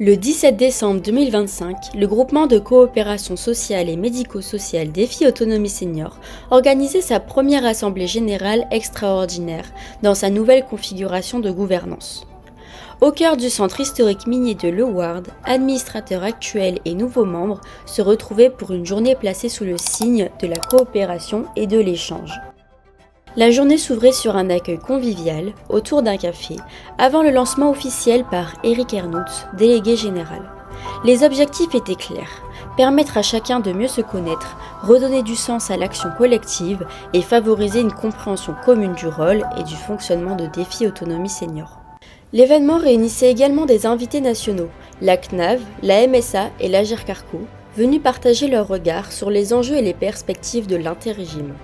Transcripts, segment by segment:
Le 17 décembre 2025, le groupement de coopération sociale et médico-sociale Défi Autonomie Senior organisait sa première assemblée générale extraordinaire dans sa nouvelle configuration de gouvernance. Au cœur du centre historique minier de Leeuwarden, administrateurs actuels et nouveaux membres se retrouvaient pour une journée placée sous le signe de la coopération et de l'échange. La journée s'ouvrait sur un accueil convivial, autour d'un café, avant le lancement officiel par Eric Ernouts, délégué général. Les objectifs étaient clairs, permettre à chacun de mieux se connaître, redonner du sens à l'action collective et favoriser une compréhension commune du rôle et du fonctionnement de Défi Autonomie Senior. L'événement réunissait également des invités nationaux, la CNAV, la MSA et l'Agirc-Arrco, venus partager leur regard sur les enjeux et les perspectives de l'inter-régime.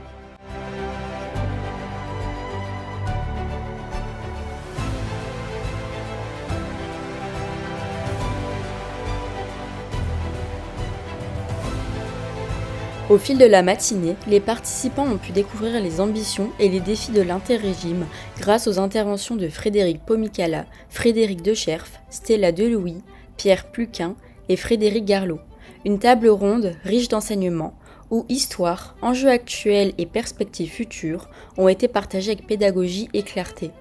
Au fil de la matinée, les participants ont pu découvrir les ambitions et les défis de l'inter-régime grâce aux interventions de Frédéric Pomykala, Frédéric Decherf, Stella Delouis, Pierre Pluquin et Frédéric Garlot. Une table ronde riche d'enseignements où histoire, enjeux actuels et perspectives futures ont été partagés avec pédagogie et clarté.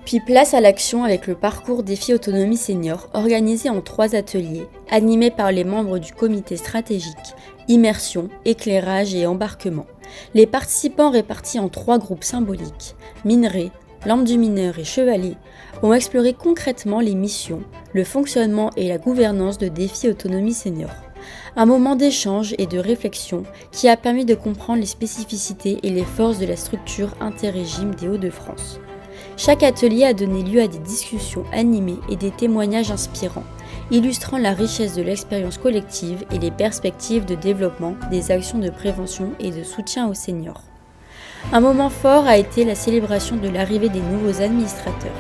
Puis place à l'action avec le parcours Défi Autonomie Senior organisé en 3 ateliers, animés par les membres du comité stratégique, immersion, éclairage et embarquement. Les participants répartis en 3 groupes symboliques, minerais, lampe du mineur et chevalier, ont exploré concrètement les missions, le fonctionnement et la gouvernance de Défi Autonomie Senior. Un moment d'échange et de réflexion qui a permis de comprendre les spécificités et les forces de la structure inter-régime des Hauts-de-France. Chaque atelier a donné lieu à des discussions animées et des témoignages inspirants, illustrant la richesse de l'expérience collective et les perspectives de développement des actions de prévention et de soutien aux seniors. Un moment fort a été la célébration de l'arrivée des nouveaux administrateurs.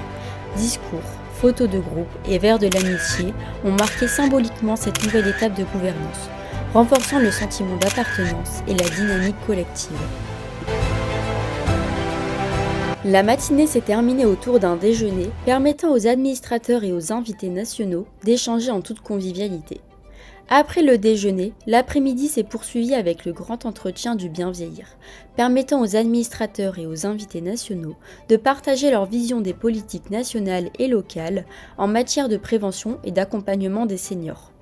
Discours, photos de groupe et verres de l'amitié ont marqué symboliquement cette nouvelle étape de gouvernance, renforçant le sentiment d'appartenance et la dynamique collective. La matinée s'est terminée autour d'un déjeuner permettant aux administrateurs et aux invités nationaux d'échanger en toute convivialité. Après le déjeuner, l'après-midi s'est poursuivi avec le grand entretien du bien vieillir, permettant aux administrateurs et aux invités nationaux de partager leur vision des politiques nationales et locales en matière de prévention et d'accompagnement des seniors.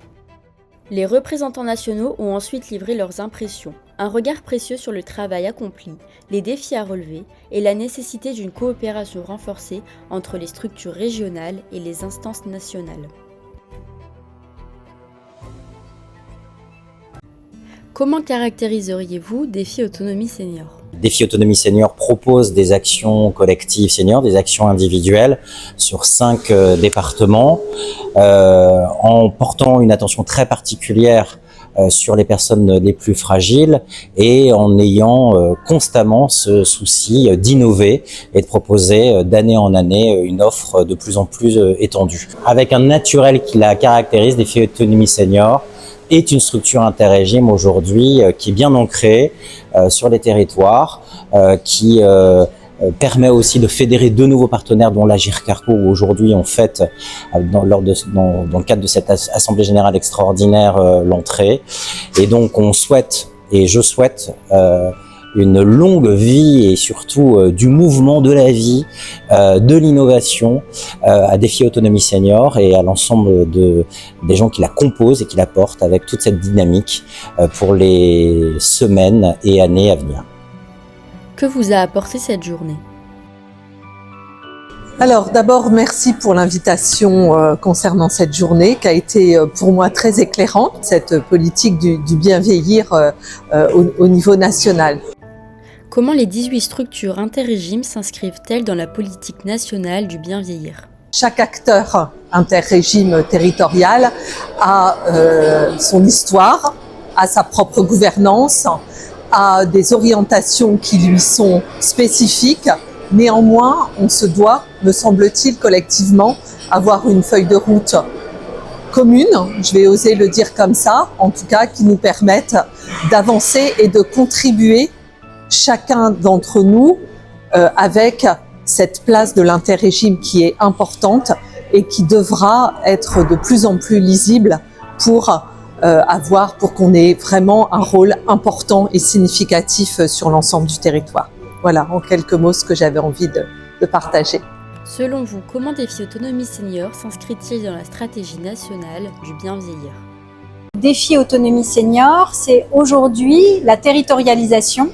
Les représentants nationaux ont ensuite livré leurs impressions, un regard précieux sur le travail accompli, les défis à relever et la nécessité d'une coopération renforcée entre les structures régionales et les instances nationales. Comment caractériseriez-vous Défi Autonomie Senior ? Défi Autonomie Senior propose des actions collectives seniors, des actions individuelles sur 5 départements, en portant une attention très particulière sur les personnes les plus fragiles et en ayant constamment ce souci d'innover et de proposer d'année en année une offre de plus en plus étendue. Avec un naturel qui la caractérise, Défi Autonomie Senior est une structure inter-régime aujourd'hui qui est bien ancrée sur les territoires, qui permet aussi de fédérer 2 nouveaux partenaires dont l'Agirc-Arrco où aujourd'hui on fête dans le cadre de cette assemblée générale extraordinaire l'entrée. Et donc on souhaite, et je souhaite, une longue vie et surtout du mouvement de la vie, de l'innovation à Défi Autonomie Senior et à l'ensemble des gens qui la composent et qui la portent avec toute cette dynamique pour les semaines et années à venir. Que vous a apporté cette journée ? Alors d'abord, merci pour l'invitation concernant cette journée qui a été pour moi très éclairante, cette politique du bien vieillir au niveau national. Comment les 18 structures inter-régimes s'inscrivent-elles dans la politique nationale du bien vieillir ? Chaque acteur inter-régime territorial a son histoire, a sa propre gouvernance, a des orientations qui lui sont spécifiques. Néanmoins, on se doit, me semble-t-il, collectivement, avoir une feuille de route commune, je vais oser le dire comme ça, en tout cas, qui nous permette d'avancer et de contribuer chacun d'entre nous avec cette place de l'inter-régime qui est importante et qui devra être de plus en plus lisible pour qu'on ait vraiment un rôle important et significatif sur l'ensemble du territoire. Voilà, en quelques mots, ce que j'avais envie de partager. Selon vous, comment Défi Autonomie Senior s'inscrit-il dans la stratégie nationale du bien vieillir? Défi Autonomie Senior, c'est aujourd'hui la territorialisation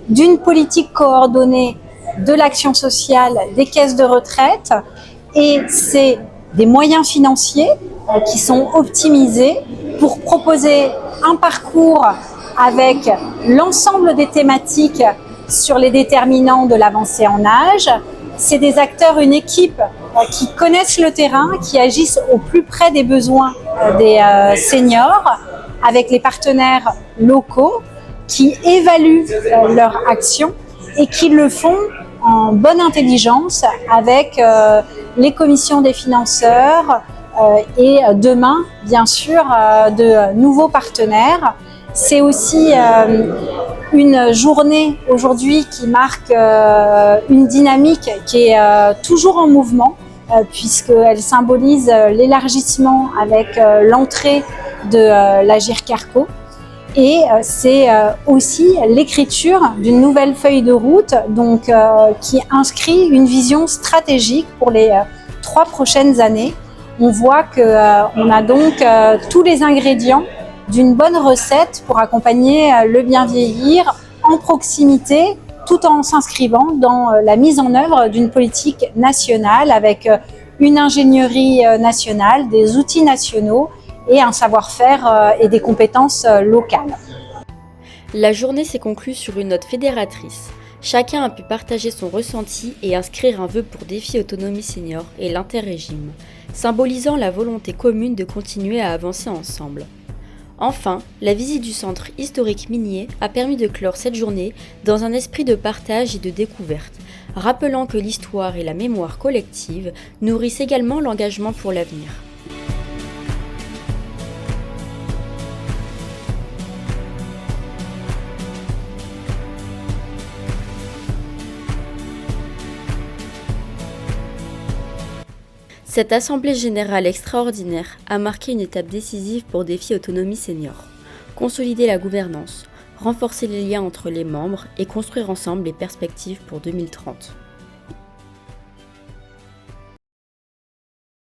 d'une politique coordonnée de l'action sociale des caisses de retraite, et c'est des moyens financiers qui sont optimisés pour proposer un parcours avec l'ensemble des thématiques sur les déterminants de l'avancée en âge. C'est des acteurs, une équipe qui connaissent le terrain, qui agissent au plus près des besoins des seniors, avec les partenaires locaux qui évaluent leur action et qui le font en bonne intelligence avec les commissions des financeurs et demain, bien sûr, de nouveaux partenaires. C'est aussi une journée aujourd'hui qui marque une dynamique qui est toujours en mouvement, puisqu'elle symbolise l'élargissement avec l'entrée de l'Agirc Arrco. Et c'est aussi l'écriture d'une nouvelle feuille de route qui inscrit une vision stratégique pour les 3 prochaines années. On voit qu'on a donc tous les ingrédients d'une bonne recette pour accompagner le bien vieillir en proximité, tout en s'inscrivant dans la mise en œuvre d'une politique nationale avec une ingénierie nationale, des outils nationaux et un savoir-faire et des compétences locales. La journée s'est conclue sur une note fédératrice. Chacun a pu partager son ressenti et inscrire un vœu pour Défi Autonomie Senior et l'interrégime, symbolisant la volonté commune de continuer à avancer ensemble. Enfin, la visite du centre historique minier a permis de clore cette journée dans un esprit de partage et de découverte, rappelant que l'histoire et la mémoire collective nourrissent également l'engagement pour l'avenir. Cette assemblée générale extraordinaire a marqué une étape décisive pour Défi Autonomie Senior. Consolider la gouvernance, renforcer les liens entre les membres et construire ensemble les perspectives pour 2030.